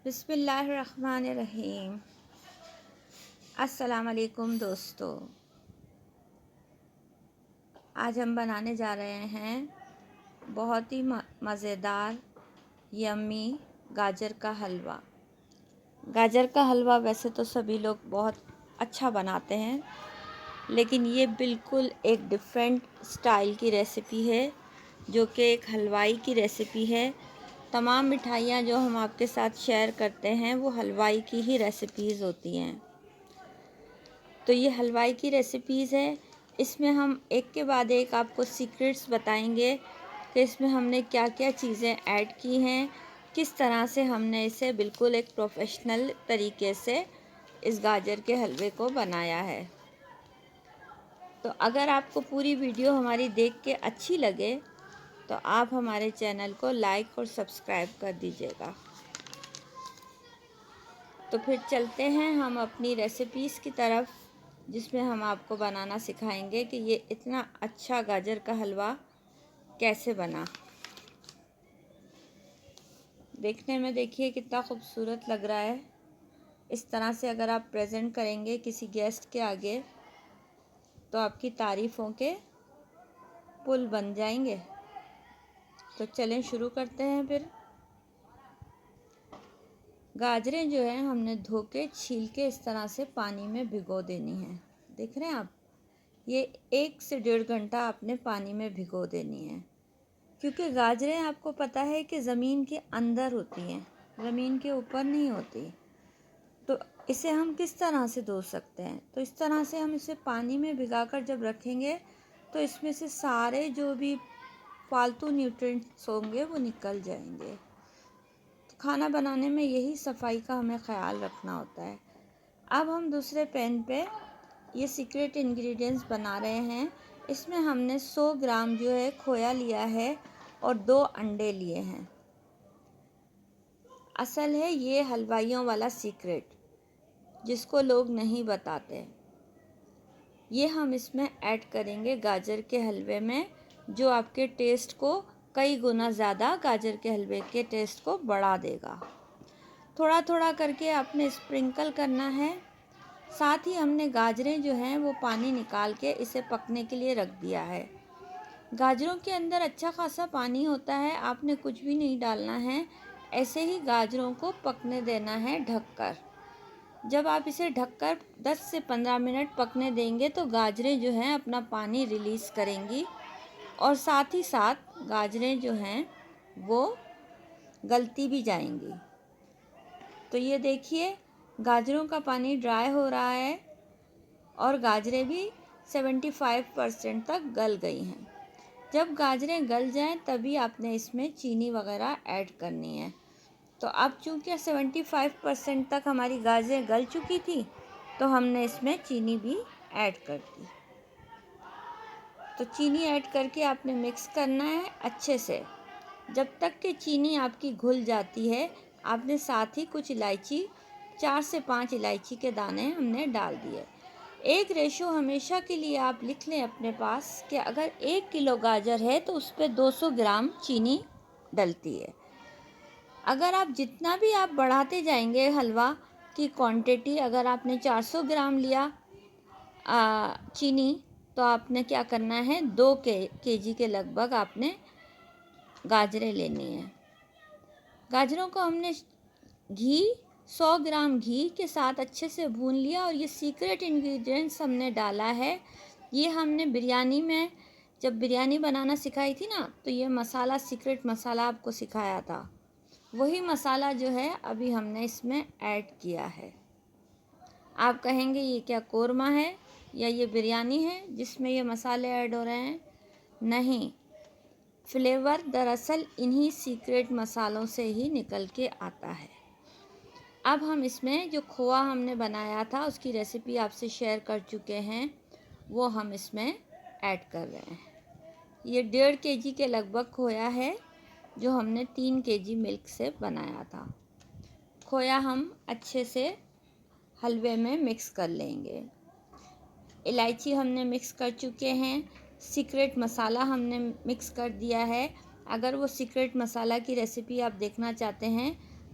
बिस्मिल्लाहिर्रहमानिर्रहीम। अस्सलाम वालेकुम दोस्तों, आज हम बनाने जा रहे हैं बहुत ही मज़ेदार यम्मी गाजर का हलवा। गाजर का हलवा वैसे तो सभी लोग बहुत अच्छा बनाते हैं, लेकिन ये बिल्कुल एक डिफरेंट स्टाइल की रेसिपी है, जो कि एक हलवाई की रेसिपी है। तमाम मिठाइयाँ जो हम आपके साथ शेयर करते हैं वो हलवाई की ही रेसिपीज़ होती हैं। तो ये हलवाई की रेसिपीज़ है। इसमें हम एक के बाद एक आपको सीक्रेट्स बताएंगे कि इसमें हमने क्या क्या चीज़ें ऐड की हैं, किस तरह से हमने इसे बिल्कुल एक प्रोफेशनल तरीके से इस गाजर के हलवे को बनाया है। तो अगर आपको पूरी वीडियो हमारी देख के अच्छी लगे तो आप हमारे चैनल को लाइक और सब्सक्राइब कर दीजिएगा। तो फिर चलते हैं हम अपनी रेसिपीज़ की तरफ, जिसमें हम आपको बनाना सिखाएंगे कि ये इतना अच्छा गाजर का हलवा कैसे बना। देखने में देखिए कितना खूबसूरत लग रहा है। इस तरह से अगर आप प्रेजेंट करेंगे किसी गेस्ट के आगे तो आपकी तारीफ़ों के पुल बन जाएंगे। तो चलें शुरू करते हैं। फिर गाजरें जो हैं हमने धो के छील के इस तरह से पानी में भिगो देनी है। देख रहे हैं आप, ये 1 से 1.5 घंटा आपने पानी में भिगो देनी है, क्योंकि गाजरें आपको पता है कि ज़मीन के अंदर होती हैं, ज़मीन के ऊपर नहीं होती। तो इसे हम किस तरह से धो सकते हैं? तो इस तरह से हम इसे पानी में भिगाकर जब रखेंगे तो इसमें से सारे जो भी फालतू न्यूट्रिएंट्स होंगे वो निकल जाएंगे। तो खाना बनाने में यही सफाई का हमें ख्याल रखना होता है। अब हम दूसरे पैन पे ये सीक्रेट इंग्रेडिएंट्स बना रहे हैं। इसमें हमने 100 ग्राम जो है खोया लिया है और 2 अंडे लिए हैं। असल है ये हलवाइयों वाला सीक्रेट, जिसको लोग नहीं बताते। ये हम इसमें ऐड करेंगे गाजर के हलवे में, जो आपके टेस्ट को कई गुना ज़्यादा गाजर के हलवे के टेस्ट को बढ़ा देगा। थोड़ा थोड़ा करके आपने स्प्रिंकल करना है। साथ ही हमने गाजरें जो हैं वो पानी निकाल के इसे पकने के लिए रख दिया है। गाजरों के अंदर अच्छा खासा पानी होता है, आपने कुछ भी नहीं डालना है। ऐसे ही गाजरों को पकने देना है ढककर। जब आप इसे ढककर 10 से 15 मिनट पकने देंगे तो गाजरें जो हैं अपना पानी रिलीज़ करेंगी और साथ ही साथ गाजरें जो हैं वो गलती भी जाएंगी। तो ये देखिए, गाजरों का पानी ड्राई हो रहा है और गाजरें भी 75% तक गल गई हैं। जब गाजरें गल जाएं तभी आपने इसमें चीनी वगैरह ऐड करनी है। तो अब चूँकि 75% तक हमारी गाजरें गल चुकी थी तो हमने इसमें चीनी भी ऐड कर दी। तो चीनी ऐड करके आपने मिक्स करना है अच्छे से। जब तक कि चीनी आपकी घुल जाती है, आपने साथ ही कुछ इलायची, 4 से 5 इलायची के दाने हमने डाल दिए। एक रेशो हमेशा के लिए आप लिख लें अपने पास कि अगर 1 किलो गाजर है तो उस पर 200 ग्राम चीनी डलती है। अगर आप जितना भी आप बढ़ाते जाएंगे हलवा की क्वांटिटी, अगर आपने 400 ग्राम लिया चीनी, तो आपने क्या करना है, 2 केजी के लगभग आपने गाजरें लेनी है। गाजरों को हमने 100 ग्राम घी के साथ अच्छे से भून लिया और ये सीक्रेट इंग्रेडिएंट्स हमने डाला है। ये हमने बिरयानी में जब बिरयानी बनाना सिखाई थी ना, तो ये मसाला, सीक्रेट मसाला आपको सिखाया था, वही मसाला जो है अभी हमने इसमें ऐड किया है। आप कहेंगे ये क्या कोरमा है या ये बिरयानी है जिसमें ये मसाले ऐड हो रहे हैं? नहीं, फ्लेवर दरअसल इन्हीं सीक्रेट मसालों से ही निकल के आता है। अब हम इसमें जो खोआ हमने बनाया था उसकी रेसिपी आपसे शेयर कर चुके हैं, वो हम इसमें ऐड कर रहे हैं। ये 1.5 केजी के लगभग खोया है जो हमने 3 केजी मिल्क से बनाया था। खोया हम अच्छे से हलवे में मिक्स कर लेंगे। इलायची हमने मिक्स कर चुके हैं। सीक्रेट मसाला हमने मिक्स कर दिया है। अगर वो सीक्रेट मसाला की रेसिपी आप देखना चाहते हैं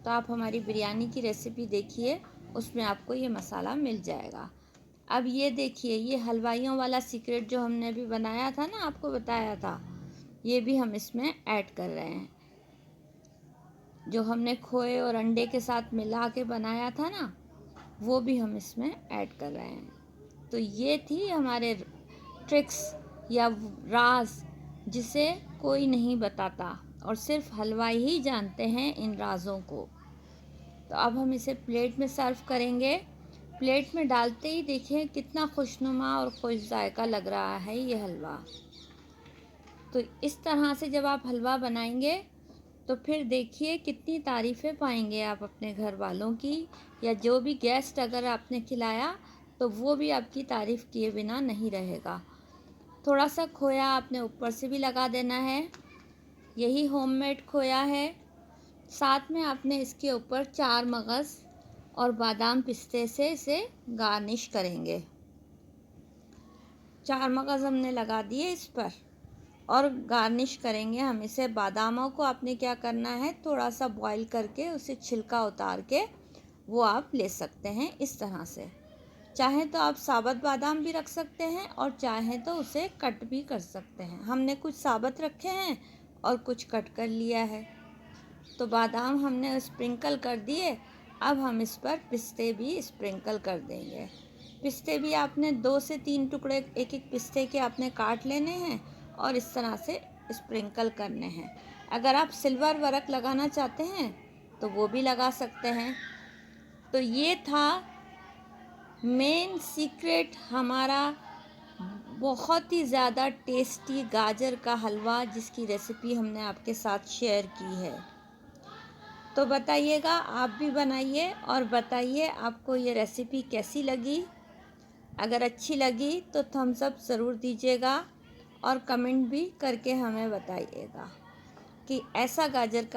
तो आप हमारी बिरयानी की रेसिपी देखिए, उसमें आपको ये मसाला मिल जाएगा। अब ये देखिए, ये हलवाइयों वाला सीक्रेट जो हमने अभी बनाया था ना, आपको बताया था, ये भी हम इसमें ऐड कर रहे हैं। जो हमने खोए और अंडे के साथ मिला के बनाया था ना, वो भी हम इसमें ऐड कर रहे हैं। तो ये थी हमारे ट्रिक्स या राज, जिसे कोई नहीं बताता और सिर्फ हलवाई ही जानते हैं इन राज़ों को। तो अब हम इसे प्लेट में सर्व करेंगे। प्लेट में डालते ही देखिए कितना खुशनुमा और खुश जायका लग रहा है ये हलवा। तो इस तरह से जब आप हलवा बनाएंगे तो फिर देखिए कितनी तारीफ़ें पाएंगे आप अपने घर वालों की, या जो भी गेस्ट अगर आपने खिलाया तो वो भी आपकी तारीफ़ किए बिना नहीं रहेगा। थोड़ा सा खोया आपने ऊपर से भी लगा देना है, यही होममेड खोया है। साथ में आपने इसके ऊपर 4 मगज़ और बादाम पिस्ते से इसे गार्निश करेंगे। 4 मगज़ हमने लगा दिए इस पर और गार्निश करेंगे हम इसे। बादामों को आपने क्या करना है, थोड़ा सा बॉईल करके उसे छिलका उतार के वो आप ले सकते हैं इस तरह से। चाहें तो आप साबुत बादाम भी रख सकते हैं और चाहें तो उसे कट भी कर सकते हैं। हमने कुछ साबुत रखे हैं और कुछ कट कर लिया है। तो बादाम हमने स्प्रिंकल कर दिए, अब हम इस पर पिस्ते भी स्प्रिंकल कर देंगे। पिस्ते भी आपने 2 से 3 टुकड़े एक एक पिस्ते के आपने काट लेने हैं और इस तरह से स्प्रिंकल करने हैं। अगर आप सिल्वर वर्क लगाना चाहते हैं तो वो भी लगा सकते हैं। तो ये था मेन सीक्रेट हमारा बहुत ही ज़्यादा टेस्टी गाजर का हलवा, जिसकी रेसिपी हमने आपके साथ शेयर की है। तो बताइएगा, आप भी बनाइए और बताइए आपको ये रेसिपी कैसी लगी। अगर अच्छी लगी तो थम्स अप ज़रूर दीजिएगा और कमेंट भी करके हमें बताइएगा कि ऐसा गाजर का